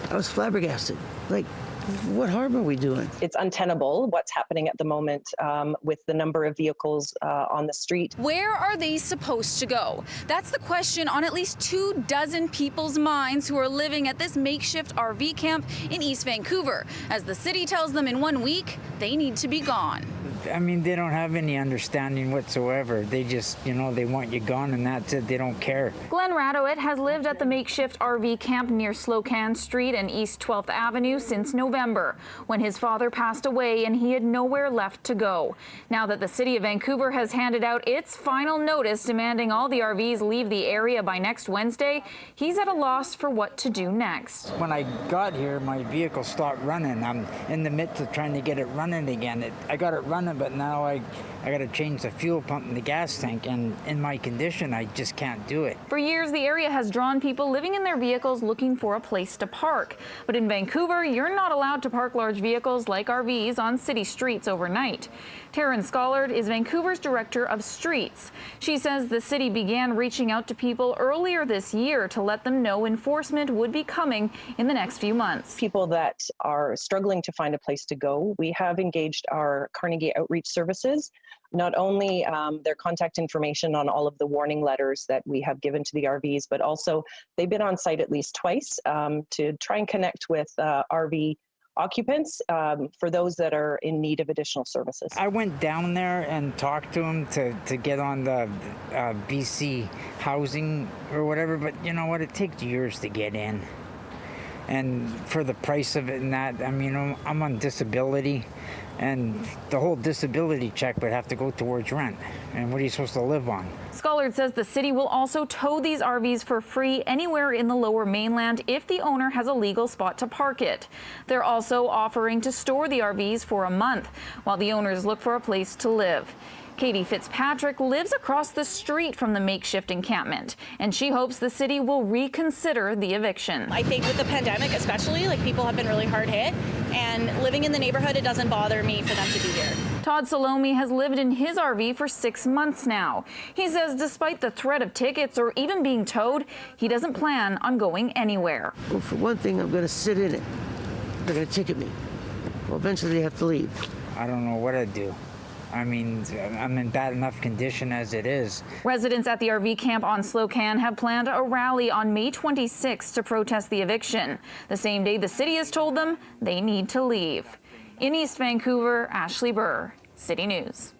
I was flabbergasted. Like, what harm are we doing? It's untenable what's happening at the moment with the number of vehicles on the street. Where are they supposed to go? That's the question on at least 24 people's minds who are living at this makeshift RV camp in East Vancouver, as the city tells them in 1 week they need to be gone. I mean, they don't have any understanding whatsoever. They just, they want you gone and that's it. They don't care. Glenn Radowit has lived at the makeshift RV camp near Slocan Street and East 12th Avenue since November, when his father passed away and he had nowhere left to go. Now that the city of Vancouver has handed out its final notice demanding all the RVs leave the area by next Wednesday, he's at a loss for what to do next. When I got here, my vehicle stopped running. I'm in the midst of trying to get it running again. I got it running, but now I got to change the fuel pump in the gas tank, and in my condition, I just can't do it. For years, the area has drawn people living in their vehicles looking for a place to park. But in Vancouver, you're not allowed to park large vehicles like RVs on city streets overnight. Taryn Scollard is Vancouver's director of streets. She says the city began reaching out to people earlier this year to let them know enforcement would be coming in the next few months. People that are struggling to find a place to go, we have engaged our Carnegie Outreach Services. Not only their contact information on all of the warning letters that we have given to the RVs, but also they've been on site at least twice to try and connect with RV occupants for those that are in need of additional services. I went down there and talked to them to get on the BC housing or whatever, but you know what, it takes years to get in. And for the price of it and that, I mean, I'm on disability, and the whole disability check would have to go towards rent. And what are you supposed to live on? Scollard says the city will also tow these RVs for free anywhere in the Lower Mainland if the owner has a legal spot to park it. They're also offering to store the RVs for a month while the owners look for a place to live. Katie Fitzpatrick lives across the street from the makeshift encampment, and she hopes the city will reconsider the eviction. I think with the pandemic especially, people have been really hard hit, and living in the neighborhood, it doesn't bother me for them to be here. Todd Salome has lived in his RV for 6 months now. He says despite the threat of tickets or even being towed, he doesn't plan on going anywhere. Well, for one thing, I'm going to sit in it. They're going to ticket me. Well, eventually they have to leave. I don't know what I'd do. I mean, I'm in bad enough condition as it is. Residents at the RV camp on Slocan have planned a rally on May 26 to protest the eviction, the same day the city has told them they need to leave. In East Vancouver, Ashley Burr, City News.